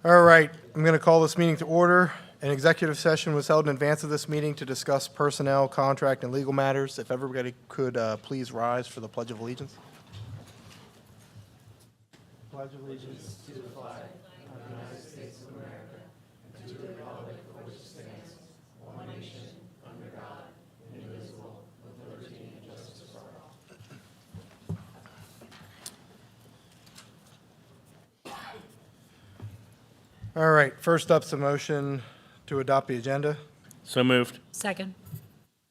All right, I'm going to call this meeting to order. An executive session was held in advance of this meeting to discuss personnel, contract, and legal matters. If everybody could please rise for the Pledge of Allegiance. Pledge allegiance to the flag of the United States of America and to the republic for which it stands, one nation, under God, indivisible, with liberty and justice for all. All right, first up's a motion to adopt the agenda. So moved. Second.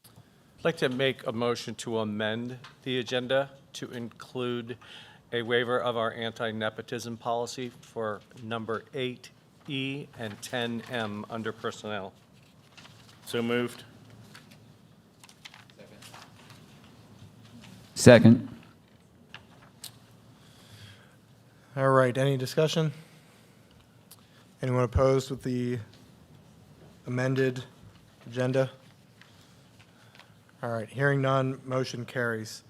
I'd like to make a motion to amend the agenda to include a waiver of our anti-nepotism policy for number 8E and 10M under personnel. So moved. Second. All right, any discussion? Anyone opposed with the amended agenda? All right, hearing none, motion carries.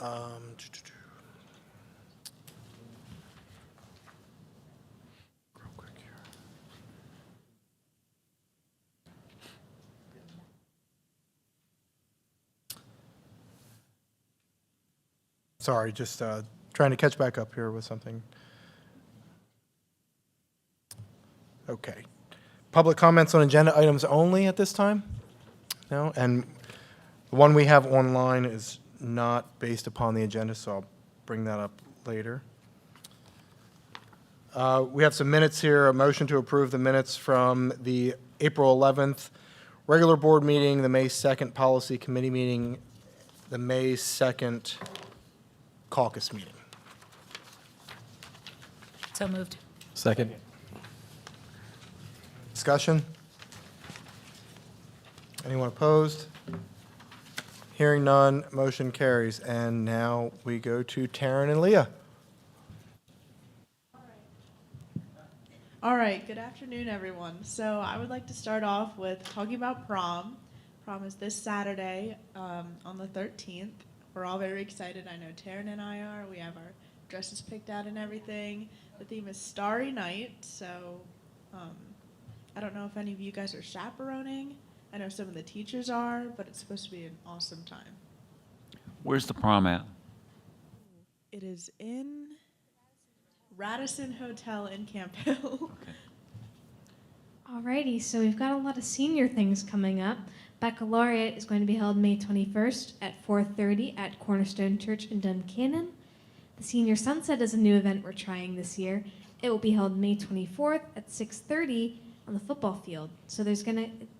Real quick here. Sorry, just trying to catch back up here with something. Okay. Public comments on agenda items only at this time? No? And the one we have online is not based upon the agenda, so I'll bring that up later. We have some minutes here, a motion to approve the minutes from the April 11th regular board meeting, the May 2nd policy committee meeting, the May 2nd caucus meeting. So moved. Second. Discussion? Anyone opposed? Hearing none, motion carries. And now we go to Taryn and Leah. All right, good afternoon, everyone. So I would like to start off with talking about prom. Prom is this Saturday on the 13th. We're all very excited. I know Taryn and I are. We have our dresses picked out and everything. The theme is Starry Night, so I don't know if any of you guys are chaperoning. I know some of the teachers are, but it's supposed to be an awesome time. Where's the prom at? It is in Radisson Hotel in Camp Hill. Alrighty, so we've got a lot of senior things coming up. Baccalaureate is going to be held May 21st at 4:30 at Cornerstone Church in Duncannon. The Senior Sunset is a new event we're trying this year. It will be held May 24th at 6:30 on the football field. So the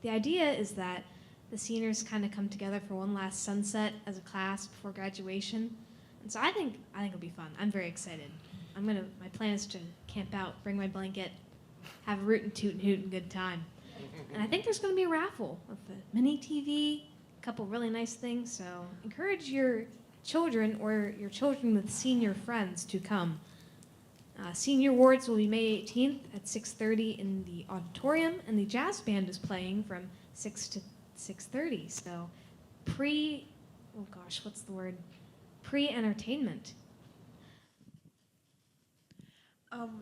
idea is that the seniors kind of come together for one last sunset as a class before graduation. And so I think it'll be fun. I'm very excited. My plan is to camp out, bring my blanket, have a root and toot and hoot and good time. And I think there's going to be a raffle with a mini TV, a couple really nice things. So encourage your children or your children with senior friends to come. Senior awards will be May 18th at 6:30 in the auditorium, and the jazz band is playing from 6 to 6:30. So pre-entertainment.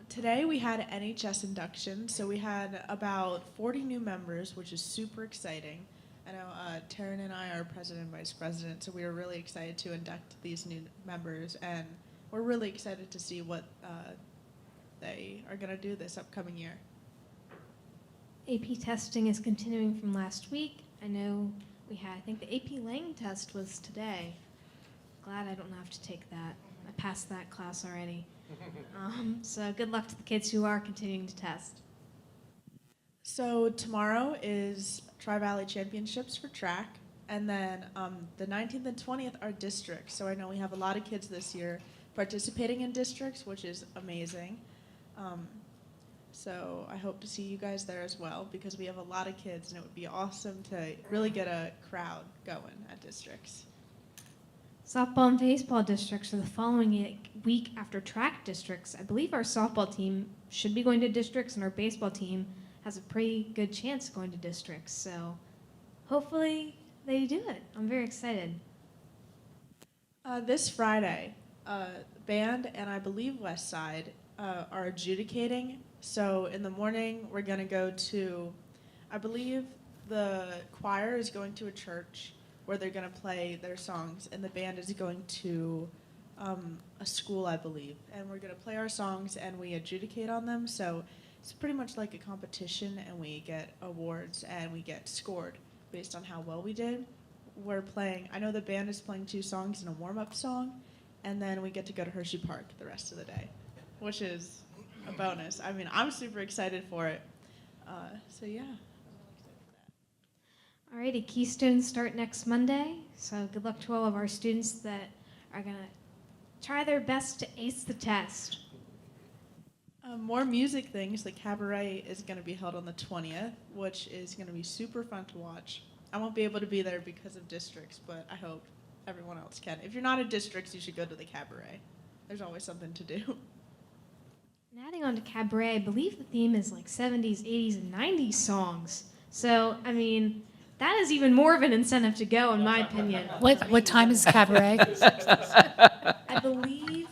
Today we had an NHS induction, so we had about 40 new members, which is super exciting. I know Taryn and I are president and vice president, so we are really excited to induct these new members, and we're really excited to see what they are going to do this upcoming year. AP testing is continuing from last week. I know I think the AP Lang test was today. Glad I don't have to take that. I passed that class already. So good luck to the kids who are continuing to test. So tomorrow is Tri-Valley Championships for track, and then the 19th and 20th are districts. So I know we have a lot of kids this year participating in districts, which is amazing. So I hope to see you guys there as well, because we have a lot of kids, and it would be awesome to really get a crowd going at districts. Softball and baseball districts are the following week after track districts. I believe our softball team should be going to districts, and our baseball team has a pretty good chance of going to districts. So hopefully they do it. I'm very excited. This Friday, band and I believe West Side are adjudicating. So in the morning, we're going to go to, I believe the choir is going to a church where they're going to play their songs, and the band is going to a school, I believe. And we're going to play our songs, and we adjudicate on them. So it's pretty much like a competition, and we get awards, and we get scored based on how well we did. I know the band is playing 2 songs and a warm-up song, and then we get to go to Hershey Park the rest of the day, which is a bonus. I mean, I'm super excited for it. So yeah. Alrighty, Keystones start next Monday, so good luck to all of our students that are gonna try their best to ace the test. More music things. The cabaret is going to be held on the 20th, which is going to be super fun to watch. I won't be able to be there because of districts, but I hope everyone else can. If you're not at districts, you should go to the cabaret. There's always something to do. And adding on to cabaret, I believe the theme is like 70s, 80s, and 90s songs. So, I mean, that is even more of an incentive to go, in my opinion. What time is cabaret? I believe.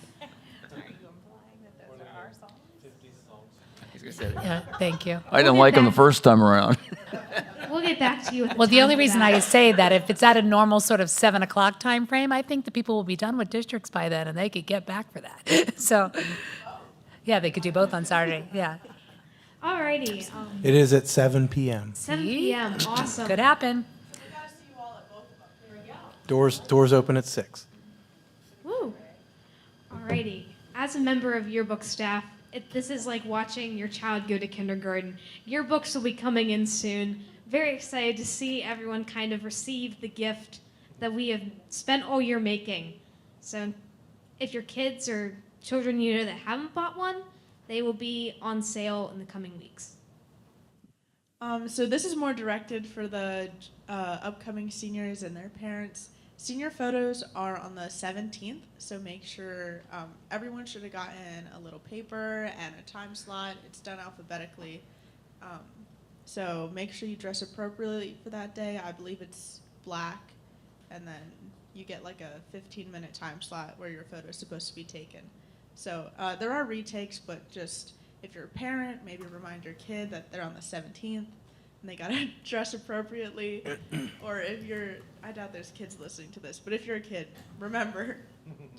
Yeah, thank you. I didn't We'll like get them the back- first time around. We'll get back to you with the Well, the time only for reason that. I say that, if it's at a normal sort of 7 o'clock time frame, I think the people will be done with districts by then, and they could get back for that. So, yeah, they could do both on Saturday, yeah. Alrighty, It is at 7 p.m. 7 See? p.m., awesome. Could happen. Doors open at 6. Woo. Alrighty. As a member of yearbook staff, this is like watching your child go to kindergarten. Yearbooks will be coming in soon. Very excited to see everyone kind of receive the gift that we have spent all year making. So if your kids or children you know that haven't bought one, they will be on sale in the coming weeks. So this is more directed for the upcoming seniors and their parents. Senior photos are on the 17th, so make sure everyone should have gotten a little paper and a time slot. It's done alphabetically. So make sure you dress appropriately for that day. I believe it's black, and then you get like a 15-minute time slot where your photo is supposed to be taken. So there are retakes, but just if you're a parent, maybe remind your kid that they're on the 17th and they gotta dress appropriately. Or if you're, I doubt there's kids listening to this, but if you're a kid, remember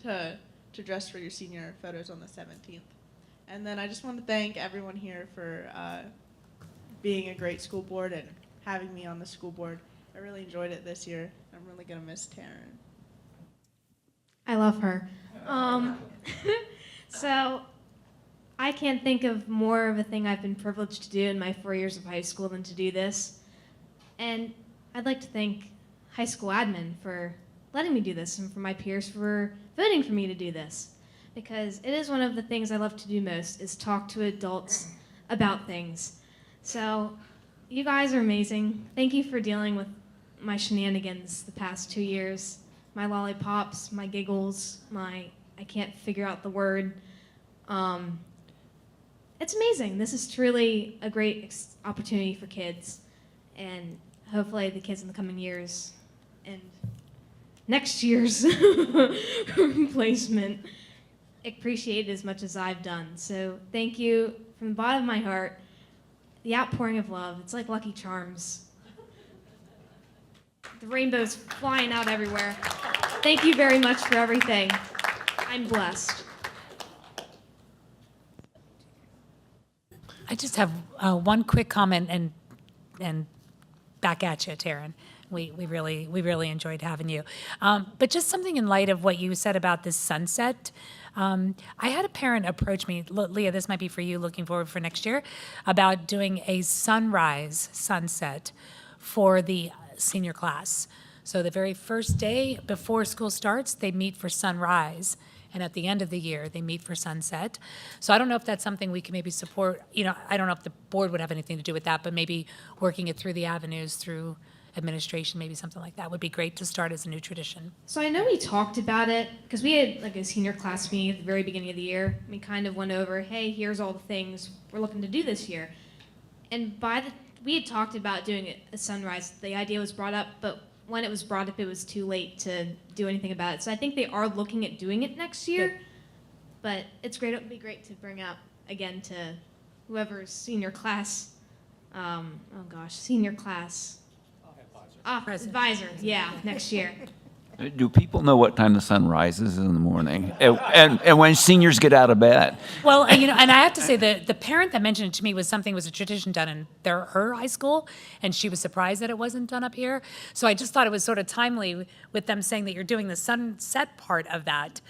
to dress for your senior photos on the 17th. And then I just want to thank everyone here for being a great school board and having me on the school board. I really enjoyed it this year. I'm really gonna miss Taryn. I love her. So I can't think of more of a thing I've been privileged to do in my 4 years of high school than to do this. And I'd like to thank high school admin for letting me do this, and for my peers for voting for me to do this. Because it is one of the things I love to do most, is talk to adults about things. So you guys are amazing. Thank you for dealing with my shenanigans the past 2 years. My lollipops, my giggles, my I can't figure out the word. It's amazing. This is truly a great opportunity for kids, and hopefully the kids in the coming years and next year's placement appreciate it as much as I've done. So thank you from the bottom of my heart. The outpouring of love, it's like Lucky Charms. The rainbow's flying out everywhere. Thank you very much for everything. I'm blessed. I just have one quick comment and back at you, Taryn. We really enjoyed having you. But just something in light of what you said about this sunset. I had a parent approach me, Leah, this might be for you, looking forward for next year, about doing a sunrise sunset for the senior class. So the very first day before school starts, they meet for sunrise. And at the end of the year, they meet for sunset. So I don't know if that's something we can maybe support. You know, I don't know if the board would have anything to do with that, but maybe working it through the avenues, through administration, maybe something like that would be great to start as a new tradition. So I know we talked about it because we had like a senior class meeting at the very beginning of the year. We kind of went over, hey, here's all the things we're looking to do this year. And we had talked about doing a sunrise. The idea was brought up, but when it was brought up, it was too late to do anything about it. So I think they are looking at doing it next year. but it's great. It would be great to bring up again to whoever's senior class. Senior class advisor. Yeah, next year. Do people know what time the sun rises in the morning? And when seniors get out of bed? Well, and I have to say the parent that mentioned it to me was a tradition done in her high school, and she was surprised that it wasn't done up here. So I just thought it was sort of timely with them saying that you're doing the sunset part of that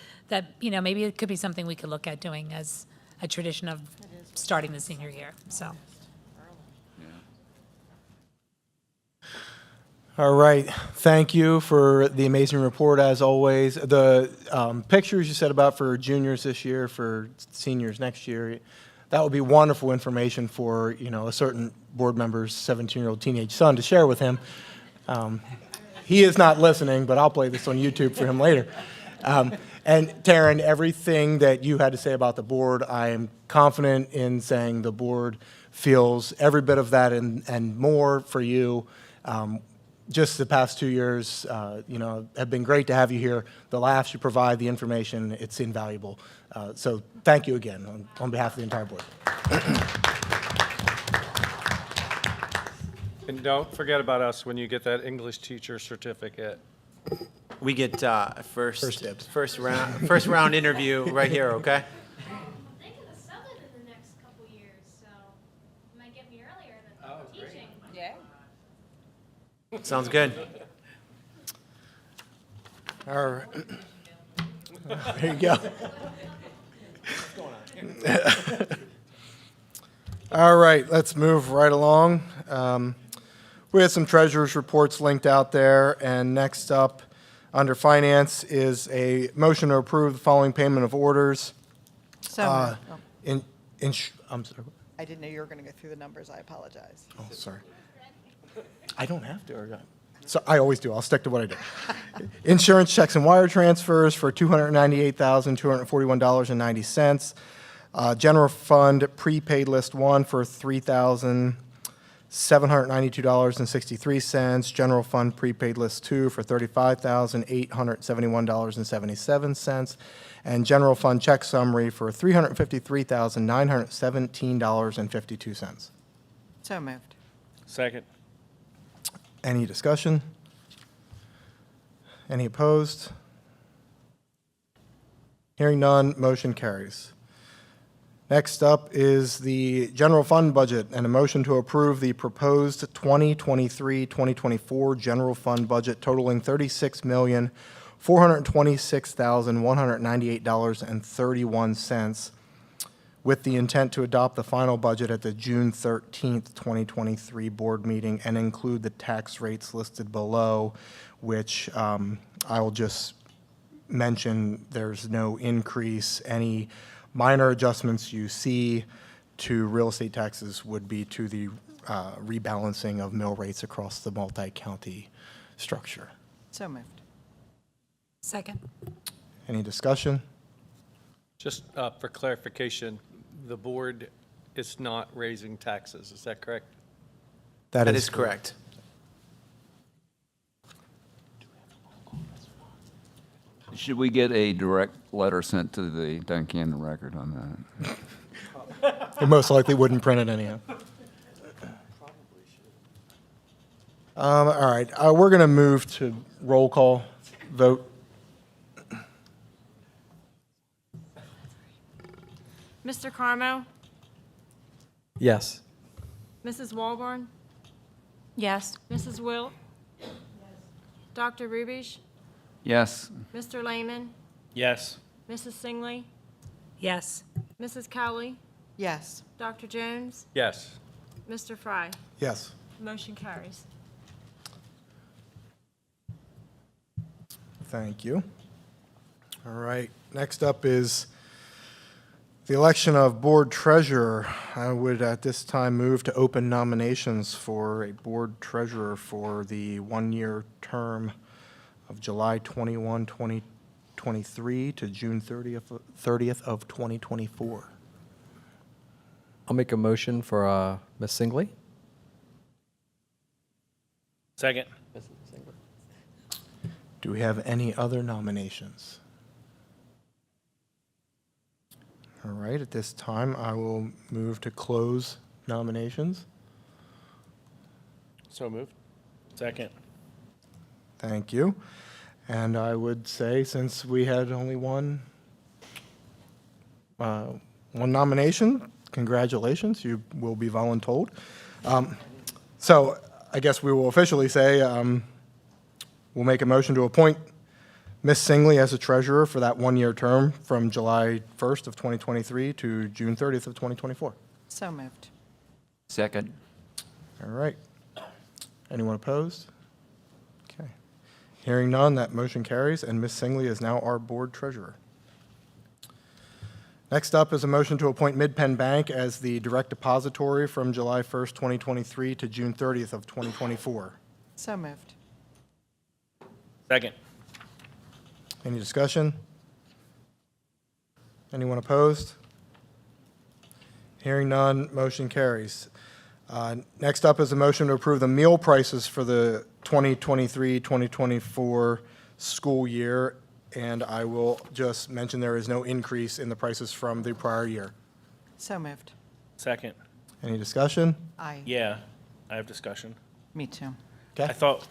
maybe it could be something we could look at doing as a tradition of starting the senior year, so. All right, thank you for the amazing report, as always. The pictures you said about for juniors this year, for seniors next year, that would be wonderful information for, a certain board member's 17-year-old teenage son to share with him. He is not listening, but I'll play this on YouTube for him later. And Taryn, everything that you had to say about the board, I am confident in saying the board feels every bit of that and more for you. Just the past 2 years, have been great to have you here. The laughs you provide, the information, it's invaluable. So thank you again on behalf of the entire board. And don't forget about us when you get that English teacher certificate. We get First dibs. first round interview right here, okay? I'm thinking of summit in the next couple years, so you might get me earlier than teaching. Yeah. Sounds good. All right. There you go. All right, let's move right along. We had some treasurer's reports linked out there, and next up, under finance, is a motion to approve the following payment of orders. So, I'm sorry. I didn't know you were going to go through the numbers. I apologize. Oh, sorry. I don't have to. So I always do. I'll stick to what I do. Insurance checks and wire transfers for $298,241.90. General fund prepaid list 1 for $3,792.63. General fund prepaid list 2 for $35,871.77. And general fund check summary for $353,917.52. So moved. Second. Any discussion? Any opposed? Hearing none, motion carries. Next up is the general fund budget and a motion to approve the proposed 2023-2024 general fund budget totaling $36,426,198.31, with the intent to adopt the final budget at the June 13th, 2023 board meeting and include the tax rates listed below, which I will just mention there's no increase. Any minor adjustments you see to real estate taxes would be to the rebalancing of mill rates across the multi-county structure. So moved. Second. Any discussion? Just for clarification, the board is not raising taxes, is that correct? That is correct. Should we get a direct letter sent to the Duncannon Record on that? They most likely wouldn't print it anyhow. All right, we're going to move to roll call vote. Mr. Carmo? Yes. Mrs. Walborn? Yes. Mrs. Wilt? Dr. Rubish? Yes. Mr. Lehman? Yes. Mrs. Singley? Yes. Mrs. Cowley? Yes. Dr. Jones? Yes. Mr. Fry? Yes. Motion carries. Thank you. All right, next up is the election of board treasurer. I would at this time move to open nominations for a board treasurer for the one-year term of July 21, 2023 to June 30th of 2024. I'll make a motion for Ms. Singley. Second. Do we have any other nominations? All right, at this time, I will move to close nominations. So moved. Second. Thank you. And I would say, since we had only one nomination, congratulations, you will be voluntold. So I guess we will officially say, we'll make a motion to appoint Ms. Singley as a treasurer for that one-year term from July 1st of 2023 to June 30th of 2024. So moved. Second. All right. Anyone opposed? Okay. Hearing none, that motion carries, and Ms. Singley is now our board treasurer. Next up is a motion to appoint Mid-Penn Bank as the direct depository from July 1st, 2023 to June 30th of 2024. So moved. Second. Any discussion? Anyone opposed? Hearing none, motion carries. Next up is a motion to approve the meal prices for the 2023-2024 school year, and I will just mention there is no increase in the prices from the prior year. So moved. Second. Any discussion? Aye. Yeah, I have discussion. Me too. I Okay. thought,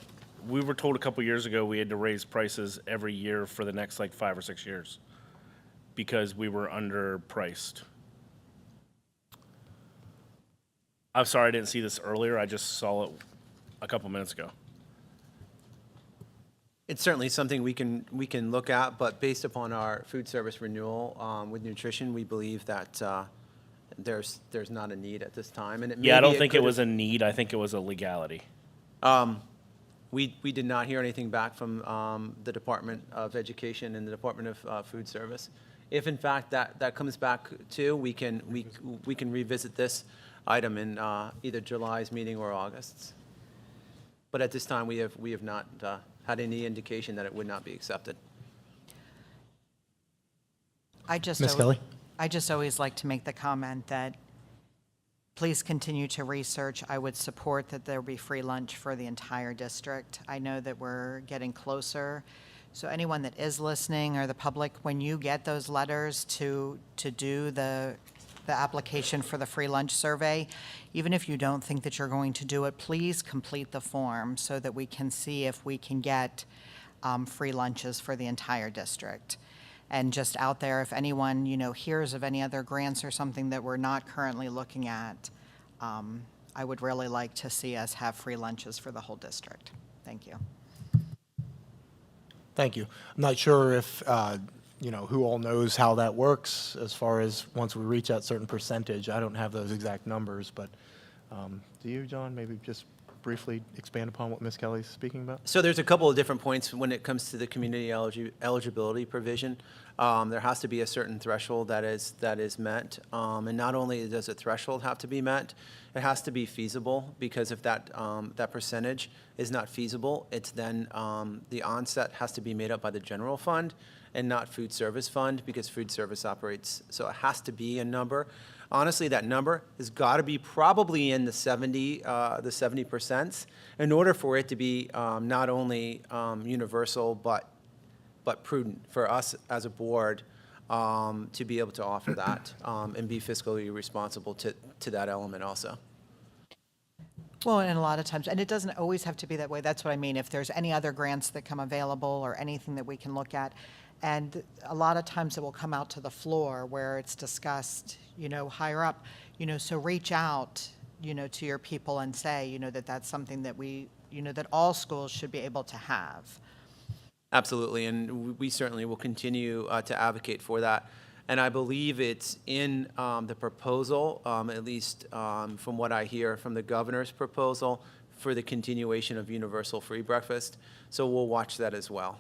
we were told a couple years ago we had to raise prices every year for the next like 5 or 6 years because we were underpriced. I'm sorry I didn't see this earlier. I just saw it a couple minutes ago. It's certainly something we can look at, but based upon our food service renewal with nutrition, we believe that there's not a need at this time. And Yeah, I don't maybe think it could was a need. I think it was a legality. We did not hear anything back from the Department of Education and the Department of Food Service. If in fact that comes back too, we can revisit this item in either July's meeting or August's. But at this time, we have not had any indication that it would not be accepted. Ms. Kelly? I just always like to make the comment that please continue to research. I would support that there be free lunch for the entire district. I know that we're getting closer. So anyone that is listening or the public, when you get those letters to do the application for the free lunch survey, even if you don't think that you're going to do it, please complete the form so that we can see if we can get free lunches for the entire district. And just out there, if anyone, hears of any other grants or something that we're not currently looking at, I would really like to see us have free lunches for the whole district. Thank you. Thank you. I'm not sure if, who all knows how that works as far as once we reach that certain percentage. I don't have those exact numbers, but do you, John, maybe just briefly expand upon what Ms. Kelly's speaking about? So there's a couple of different points when it comes to the community eligibility provision. There has to be a certain threshold that is met. And not only does a threshold have to be met, it has to be feasible, because if that percentage is not feasible, it's then the onset has to be made up by the general fund and not food service fund, because food service operates. So it has to be a number. Honestly, that number has got to be probably in the 70% in order for it to be not only universal but prudent for us as a board to be able to offer that and be fiscally responsible to that element also. Well, and a lot of times, and it doesn't always have to be that way. That's what I mean. If there's any other grants that come available or anything that we can look at, and a lot of times it will come out to the floor where it's discussed, higher up, so reach out, to your people and say, that that's something that we, that all schools should be able to have. Absolutely, and we certainly will continue to advocate for that. And I believe it's in the proposal, at least from what I hear from the governor's proposal, for the continuation of universal free breakfast. So we'll watch that as well.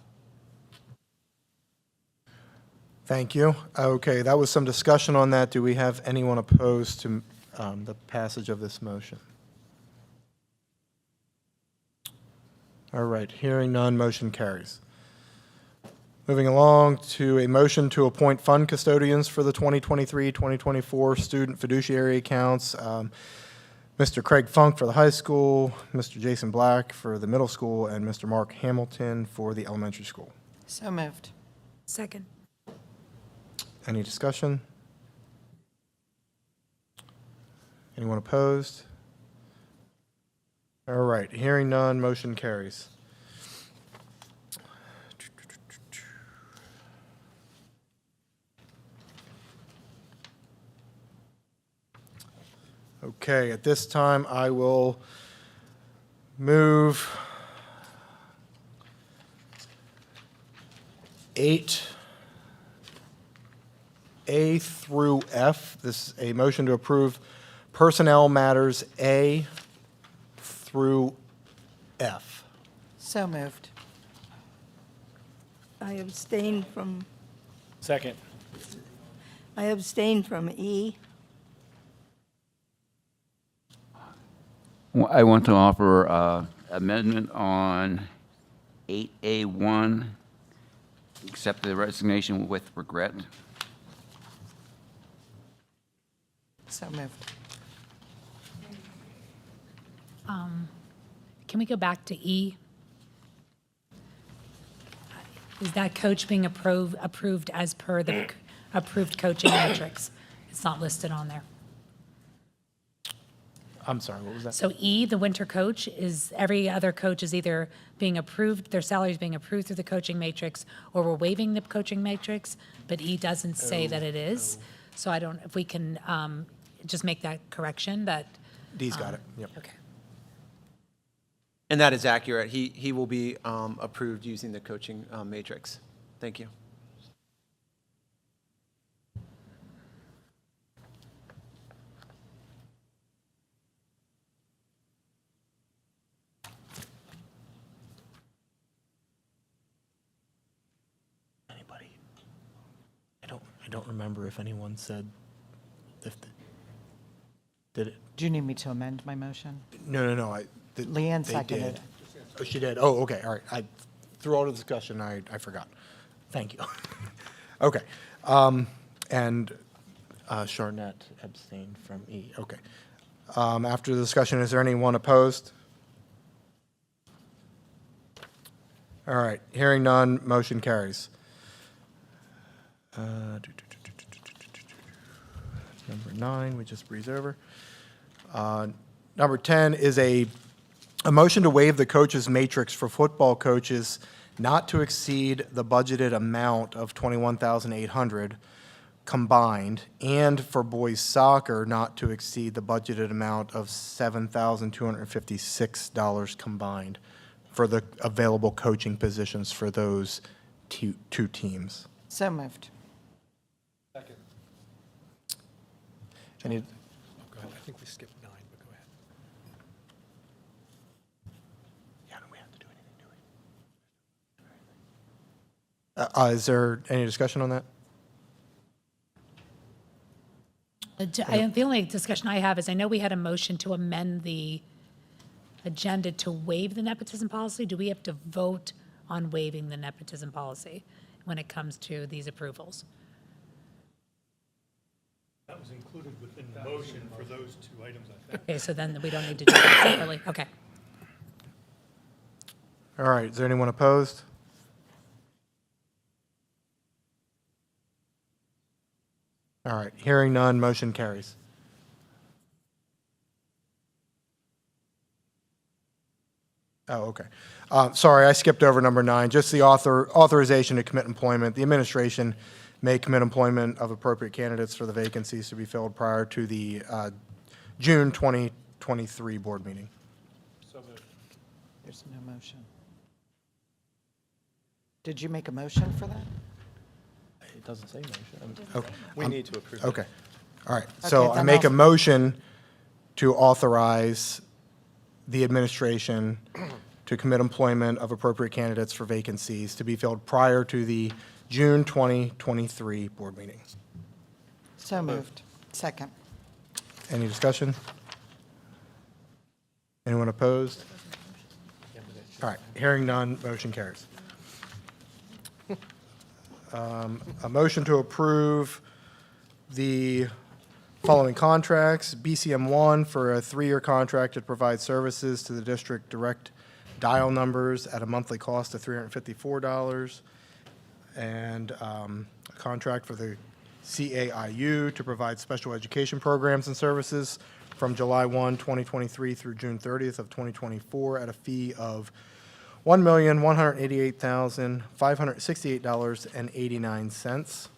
Thank you. Okay, that was some discussion on that. Do we have anyone opposed to the passage of this motion? All right, hearing none, motion carries. Moving along to a motion to appoint fund custodians for the 2023-2024 student fiduciary accounts. Mr. Craig Funk for the high school, Mr. Jason Black for the middle school, and Mr. Mark Hamilton for the elementary school. So moved. Second. Any discussion? Anyone opposed? All right, hearing none, motion carries. Okay, at this time, I will move 8A through F. This is a motion to approve personnel matters A through F. So moved. I abstain from Second. E. I want to offer amendment on 8A1, accept the resignation with regret. So moved. Can we go back to E? Is that coach being approved as per the approved coaching metrics? It's not listed on there. I'm sorry, what was that? So E, the winter coach, is every other coach is either being approved, their salary is being approved through the coaching matrix, or we're waiving the coaching matrix, but E doesn't say that it is. So I don't, if we can just make that correction, that, D's got it, yep. okay. And that is accurate. He will be approved using the coaching matrix. Thank you. Anybody? I don't remember if anyone said, did it? Do you need me to amend my motion? No, Leanne they seconded did. it. Oh, she did? Oh, okay, all right. Through all the discussion, I forgot. Thank you. Okay. And Charnett abstained from E, okay. After the discussion, is there anyone opposed? All right, hearing none, motion carries. Number 9, we just breezed over. Number 10 is a motion to waive the coaches matrix for football coaches not to exceed the budgeted amount of $21,800 combined, and for boys soccer not to exceed the budgeted amount of $7,256 combined for the available coaching positions for those two teams. So moved. Any, I think we skipped 9, but go ahead. yeah, do we have to do anything, do we? Is there any discussion on that? The only discussion I have is, I know we had a motion to amend the agenda to waive the nepotism policy. Do we have to vote on waiving the nepotism policy when it comes to these approvals? That was included within the motion for those two items, I think. Okay, so then we don't need to do that separately, okay. All right, is there anyone opposed? All right, hearing none, motion carries. Oh, okay. Sorry, I skipped over number 9, just the authorization to commit employment. The administration may commit employment of appropriate candidates for the vacancies to be filled prior to the June 2023 board meeting. There's no motion. Did you make a motion for that? It doesn't say motion. We need to approve it. Okay, all right. So Okay, I then make a I'll- motion to authorize the administration to commit employment of appropriate candidates for vacancies to be filled prior to the June 2023 board meeting. So moved. Second. Any discussion? Anyone opposed? All right, hearing none, motion carries. A motion to approve the following contracts. BCM1 for a 3-year contract to provide services to the district direct dial numbers at a monthly cost of $354. And a contract for the CAIU to provide special education programs and services from July 1, 2023 through June 30th of 2024 at a fee of $1,188,568.89.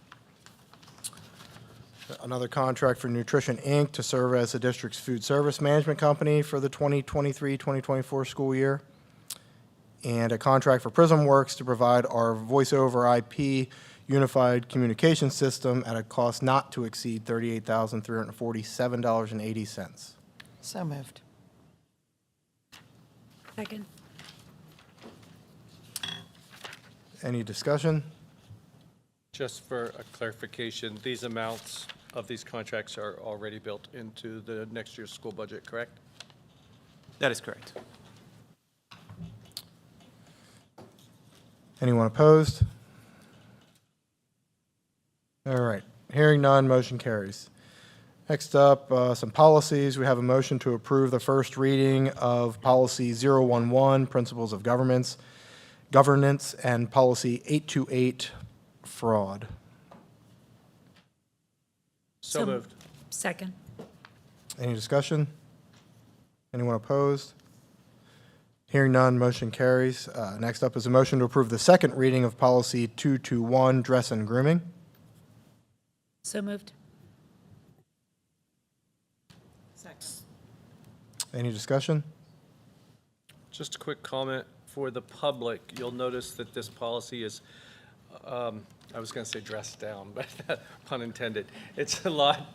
Another contract for Nutrition, Inc. to serve as the district's food service management company for the 2023-2024 school year. And a contract for Prism Works to provide our voice-over IP unified communication system at a cost not to exceed $38,347.80. So moved. Second. Any discussion? Just for a clarification, these amounts of these contracts are already built into the next year's school budget, correct? That is correct. Anyone opposed? All right, hearing none, motion carries. Next up, some policies. We have a motion to approve the first reading of Policy 011, Principles of Governance, and Policy 828, Fraud. So moved. Second. Any discussion? Anyone opposed? Hearing none, motion carries. Next up is a motion to approve the second reading of Policy 221, Dress and Grooming. So moved. Any discussion? Just a quick comment for the public. You'll notice that this policy is, I was going to say dressed down, but pun intended. It's a lot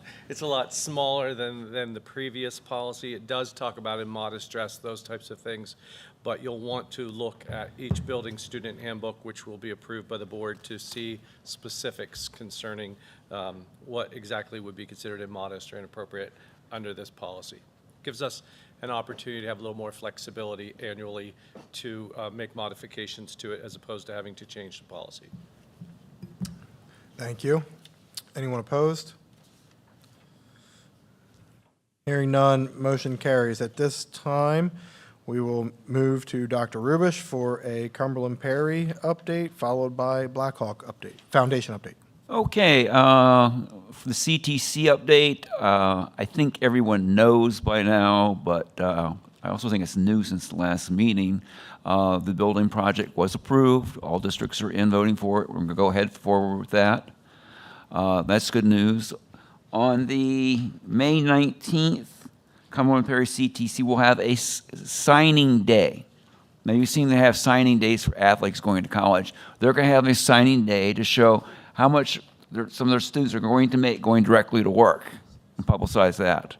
smaller than the previous policy. It does talk about immodest dress, those types of things, but you'll want to look at each building student handbook, which will be approved by the board, to see specifics concerning what exactly would be considered immodest or inappropriate under this policy. Gives us an opportunity to have a little more flexibility annually to make modifications to it as opposed to having to change the policy. Thank you. Anyone opposed? Hearing none, motion carries. At this time, we will move to Dr. Rubish for a Cumberland Perry update, followed by Blackhawk update, Foundation update. Okay, for the CTC update, I think everyone knows by now, but I also think it's new since the last meeting. The building project was approved. All districts are in voting for it. We're going to go ahead forward with that. That's good news. On the May 19th, Cumberland Perry CTC will have a signing day. Now, you've seen they have signing days for athletes going to college. They're going to have a signing day to show how much some of their students are going to make going directly to work and publicize that.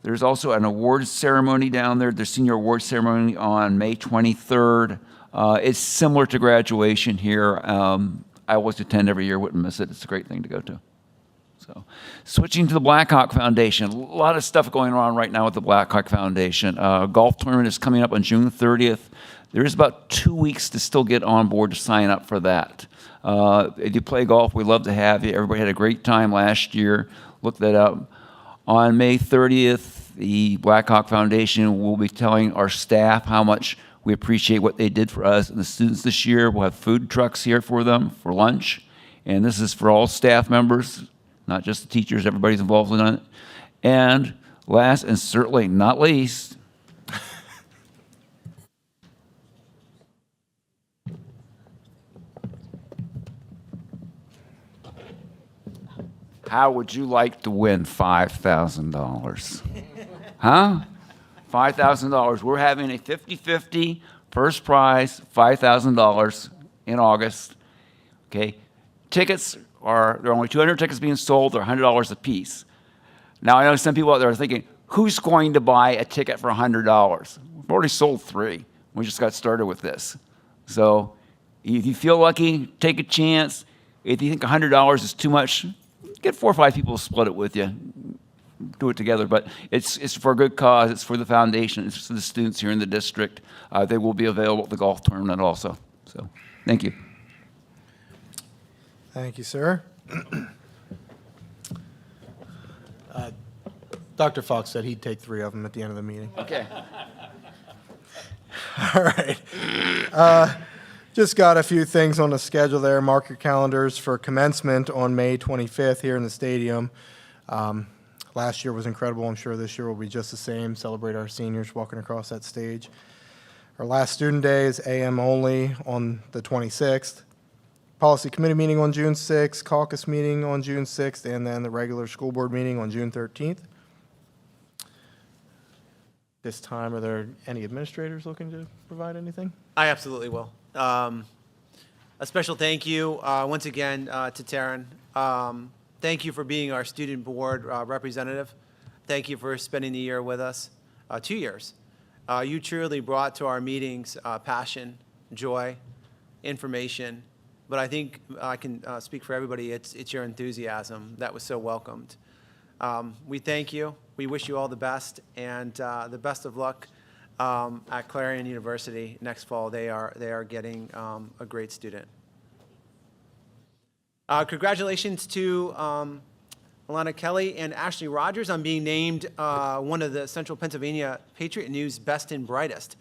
There's also an awards ceremony down there, the senior awards ceremony on May 23rd. It's similar to graduation here. I always attend every year, wouldn't miss it. It's a great thing to go to. So, switching to the Blackhawk Foundation, a lot of stuff going on right now with the Blackhawk Foundation. Golf tournament is coming up on June 30th. There's about 2 weeks to still get on board to sign up for that. If you play golf, we'd love to have you. Everybody had a great time last year. Look that up. On May 30th, the Blackhawk Foundation will be telling our staff how much we appreciate what they did for us and the students this year. We'll have food trucks here for them for lunch. And this is for all staff members, not just the teachers. Everybody's involved in it. And last and certainly not least, how would you like to win $5,000? Huh? $5,000. We're having a 50-50 first prize, $5,000 in August. Okay? There are only 200 tickets being sold. They're $100 a piece. Now, I know some people out there are thinking, who's going to buy a ticket for $100? We've already sold 3. We just got started with this. So if you feel lucky, take a chance. If you think $100 is too much, get 4 or 5 people to split it with you. Do it together. But it's for a good cause. It's for the foundation. It's for the students here in the district. They will be available at the golf tournament also. So thank you. Thank you, sir. Dr. Fox said he'd take 3 of them at the end of the meeting. Okay. All right. Just got a few things on the schedule there. Mark your calendars for commencement on May 25th here in the stadium. Last year was incredible. I'm sure this year will be just the same. Celebrate our seniors walking across that stage. Our last student day is AM only on the 26th. Policy committee meeting on June 6th, caucus meeting on June 6th, and then the regular school board meeting on June 13th. This time, are there any administrators looking to provide anything? I absolutely will. A special thank you, once again, to Taryn. Thank you for being our student board representative. Thank you for spending the year with us, 2 years. You truly brought to our meetings passion, joy, information, but I think I can speak for everybody, it's your enthusiasm that was so welcomed. We thank you. We wish you all the best, and the best of luck at Clarion University next fall. They are getting a great student. Congratulations to Alana Kelly and Ashley Rogers on being named one of the Central Pennsylvania Patriot News Best and Brightest.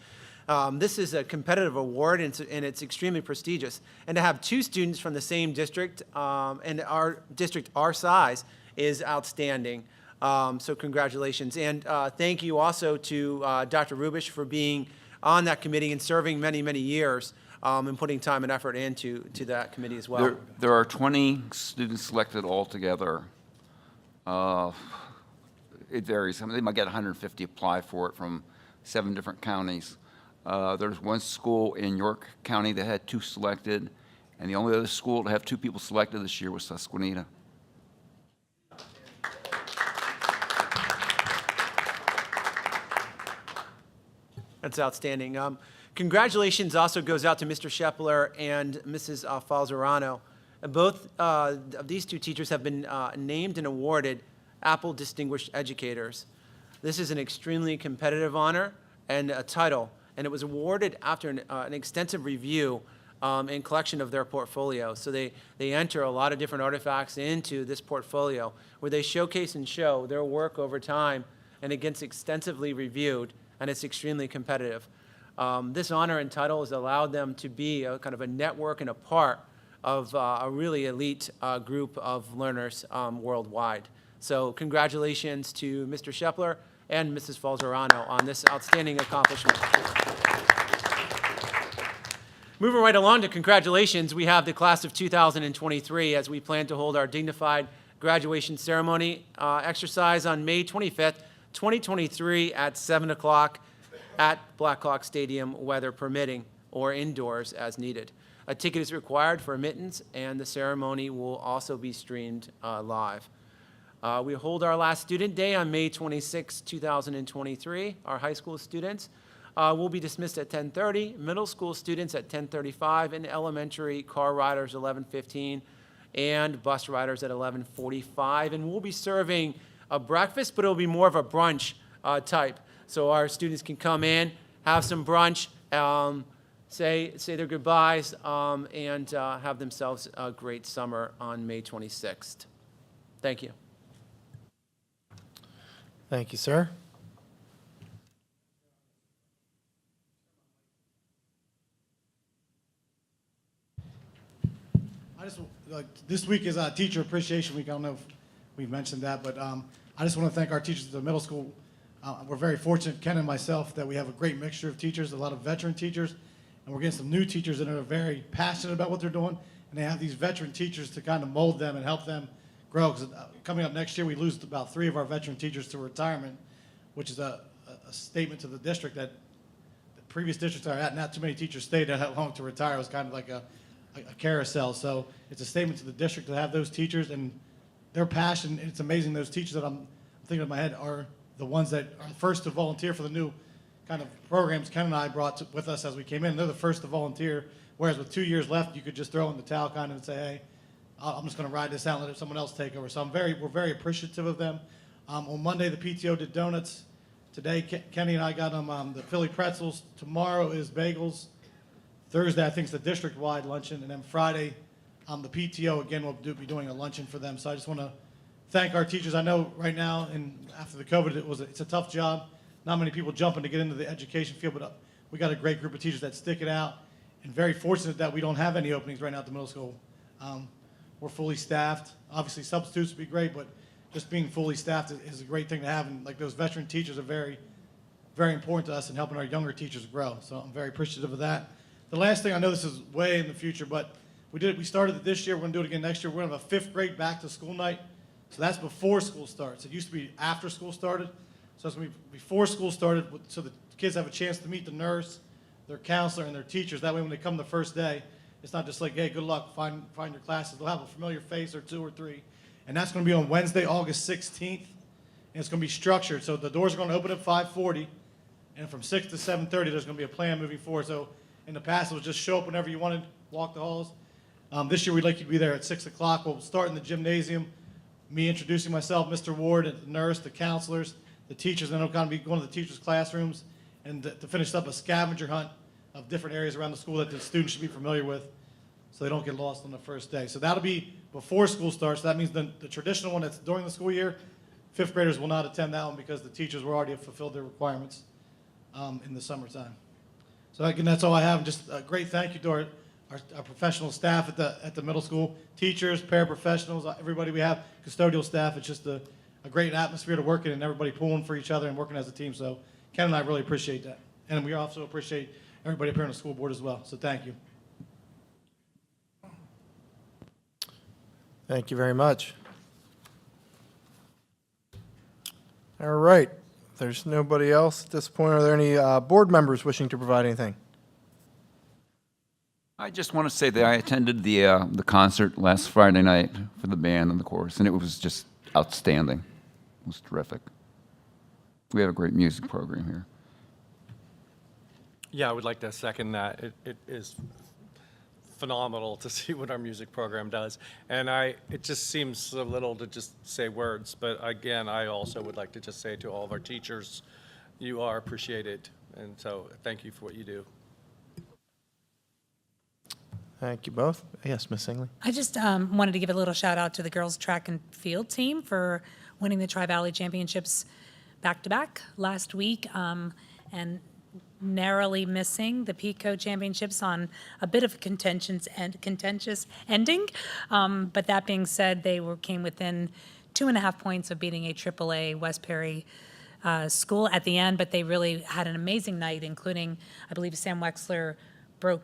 This is a competitive award, and it's extremely prestigious. And to have two students from the same district, and our district our size, is outstanding. So congratulations. And thank you also to Dr. Rubish for being on that committee and serving many, many years and putting time and effort into that committee as well. There are 20 students selected altogether. It varies. Some of them might get 150 apply for it from 7 different counties. There's one school in York County that had 2 selected, and the only other school to have 2 people selected this year was Susquenita. That's outstanding. Congratulations also goes out to Mr. Shepler and Mrs. Falzerano. Both of these 2 teachers have been named and awarded Apple Distinguished Educators. This is an extremely competitive honor and a title, and it was awarded after an extensive review and collection of their portfolio. So they enter a lot of different artifacts into this portfolio where they showcase and show their work over time, and it gets extensively reviewed, and it's extremely competitive. This honor and title has allowed them to be a kind of a network and a part of a really elite group of learners worldwide. So congratulations to Mr. Shepler and Mrs. Falzerano on this outstanding accomplishment. Moving right along to congratulations, we have the class of 2023 as we plan to hold our dignified graduation ceremony exercise on May 25th, 2023 at 7 o'clock at Blackhawk Stadium, weather permitting, or indoors as needed. A ticket is required for admittance, and the ceremony will also be streamed live. We hold our last student day on May 26, 2023. Our high school students will be dismissed at 10:30, middle school students at 10:35, and elementary car riders 11:15, and bus riders at 11:45. And we'll be serving a breakfast, but it'll be more of a brunch type. So our students can come in, have some brunch, say their goodbyes, and have themselves a great summer on May 26th. Thank you. Thank you, sir. This week is Teacher Appreciation Week. I don't know if we've mentioned that, but I just want to thank our teachers at the middle school. We're very fortunate, Ken and myself, that we have a great mixture of teachers, a lot of veteran teachers, and we're getting some new teachers that are very passionate about what they're doing, and they have these veteran teachers to kind of mold them and help them grow. Because coming up next year, we lose about 3 of our veteran teachers to retirement, which is a statement to the district that the previous districts are at. Not too many teachers stayed that long to retire. It was kind of like a carousel. So it's a statement to the district to have those teachers and their passion. It's amazing. Those teachers that I'm thinking in my head are the ones that are first to volunteer for the new kind of programs Ken and I brought with us as we came in. They're the first to volunteer, whereas with 2 years left, you could just throw in the towel kind of and say, hey, I'm just going to ride this out and let someone else take over. So we're very appreciative of them. On Monday, the PTO did donuts. Today, Kenny and I got them the Philly pretzels. Tomorrow is bagels. Thursday, I think, is the district-wide luncheon. And then Friday, the PTO, again, will be doing a luncheon for them. So I just want to thank our teachers. I know right now, and after the COVID, it's a tough job. Not many people jumping to get into the education field, but we got a great group of teachers that stick it out. And very fortunate that we don't have any openings right now at the middle school. We're fully staffed. Obviously, substitutes would be great, but just being fully staffed is a great thing to have. And like those veteran teachers are very, very important to us in helping our younger teachers grow. So I'm very appreciative of that. The last thing, I know this is way in the future, but we started it this year. We're going to do it again next year. We're going to have a 5th grade back to school night. So that's before school starts. It used to be after school started. So it's going to be before school started, so the kids have a chance to meet the nurse, their counselor, and their teachers. That way when they come the first day, it's not just like, hey, good luck, find your classes. They'll have a familiar face or 2 or 3. And that's going to be on Wednesday, August 16th. And it's going to be structured. So the doors are going to open at 5:40. And from 6 to 7:30, there's going to be a plan moving forward. So in the past, it was just show up whenever you wanted, walk the halls. This year, we'd like you to be there at 6 o'clock. We'll start in the gymnasium, me introducing myself, Mr. Ward, the nurse, the counselors, the teachers, and then I'll kind of be going to the teachers' classrooms and to finish up a scavenger hunt of different areas around the school that the students should be familiar with so they don't get lost on the first day. So that'll be before school starts. That means the traditional one that's during the school year, 5th graders will not attend that one because the teachers will already have fulfilled their requirements in the summertime. So again, that's all I have. And just a great thank you to our professional staff at the middle school, teachers, paraprofessionals, everybody we have, custodial staff. It's just a great atmosphere to work in and everybody pulling for each other and working as a team. So Ken and I really appreciate that. And we also appreciate everybody up here on the school board as well. So thank you. Thank you very much. All right. If there's nobody else at this point, are there any board members wishing to provide anything? I just want to say that I attended the concert last Friday night for the band and the chorus, and it was just outstanding. It was terrific. We have a great music program here. Yeah, I would like to second that. It is phenomenal to see what our music program does. And it just seems a little to just say words, but again, I also would like to just say to all of our teachers, you are appreciated. And so thank you for what you do. Thank you both. Yes, Ms. Singley. I just wanted to give a little shout out to the girls track and field team for winning the Tri-Valley Championships back-to-back last week, and narrowly missing the Pico Championships on a bit of a contentious ending. But that being said, they came within 2.5 points of beating a AAA West Perry school at the end, but they really had an amazing night, including, I believe, Sam Wexler broke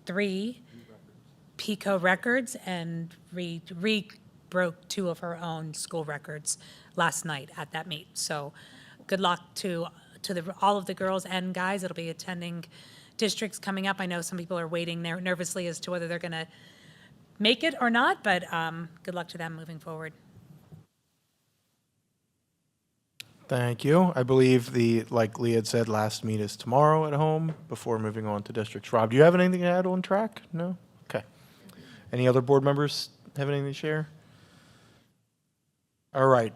3 Pico records and broke 2 of her own school records last night at that meet. So good luck to all of the girls and guys that'll be attending districts coming up. I know some people are waiting there nervously as to whether they're going to make it or not, but good luck to them moving forward. Thank you. I believe like Lee had said, last meet is tomorrow at home before moving on to districts. Rob, do you have anything to add on track? No? Okay. Any other board members have anything to share? All right.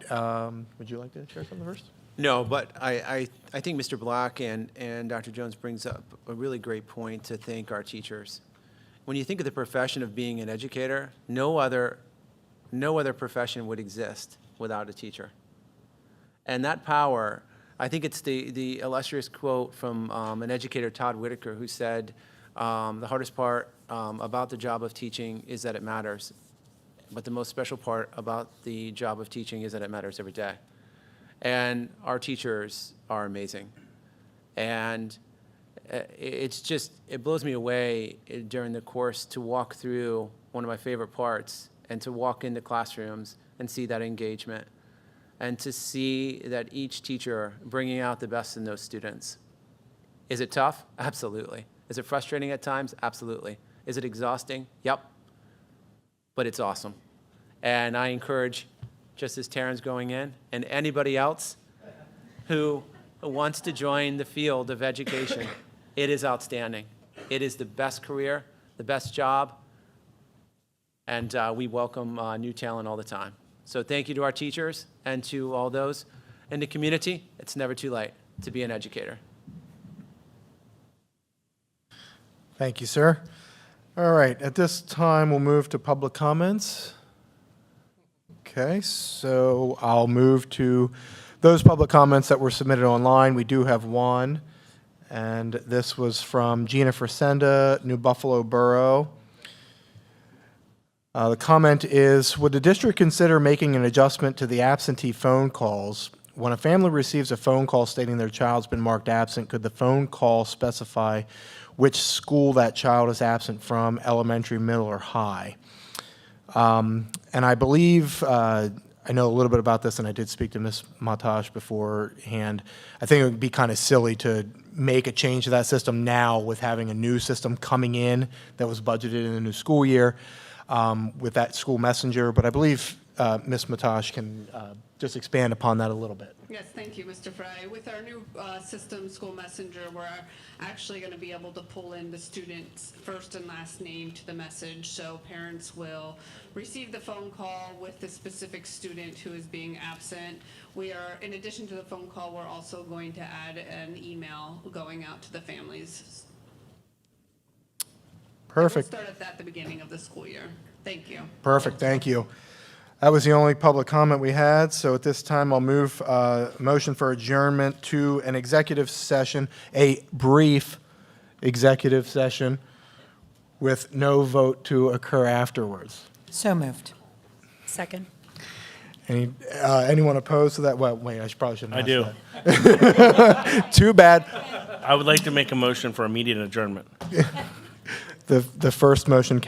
Would you like to share something first? No, but I think Mr. Black and Dr. Jones brings up a really great point to thank our teachers. When you think of the profession of being an educator, no other profession would exist without a teacher. And that power, I think it's the illustrious quote from an educator, Todd Whitaker, who said, the hardest part about the job of teaching is that it matters. But the most special part about the job of teaching is that it matters every day. And our teachers are amazing. And it blows me away during the course to walk through one of my favorite parts and to walk into classrooms and see that engagement and to see that each teacher bringing out the best in those students. Is it tough? Absolutely. Is it frustrating at times? Absolutely. Is it exhausting? Yep. But it's awesome. And I encourage, just as Taryn's going in, and anybody else who wants to join the field of education, it is outstanding. It is the best career, the best job, and we welcome new talent all the time. So thank you to our teachers and to all those in the community. It's never too late to be an educator. Thank you, sir. All right, at this time, we'll move to public comments. Okay, so I'll move to those public comments that were submitted online. We do have one, and this was from Gina Fresenda, New Buffalo Borough. The comment is, would the district consider making an adjustment to the absentee phone calls? When a family receives a phone call stating their child's been marked absent, could the phone call specify which school that child is absent from, elementary, middle, or high? And I believe, I know a little bit about this, and I did speak to Ms. Matash beforehand. I think it would be kind of silly to make a change to that system now with having a new system coming in that was budgeted in the new school year with that school messenger. But I believe Ms. Matash can just expand upon that a little bit. Yes, thank you, Mr. Fry. With our new system, School Messenger, we're actually going to be able to pull in the student's first and last name to the message, so parents will receive the phone call with the specific student who is being absent. We are, in addition to the phone call, we're also going to add an email going out to the families. Perfect. We'll start at that at the beginning of the school year. Thank you. Perfect, thank you. That was the only public comment we had, so at this time, I'll move motion for adjournment to an executive session, a brief executive session with no vote to occur afterwards. So moved. Second. Anyone opposed to that? Well, wait, I probably shouldn't I ask do. that. Too bad. I would like to make a motion for immediate adjournment. The first motion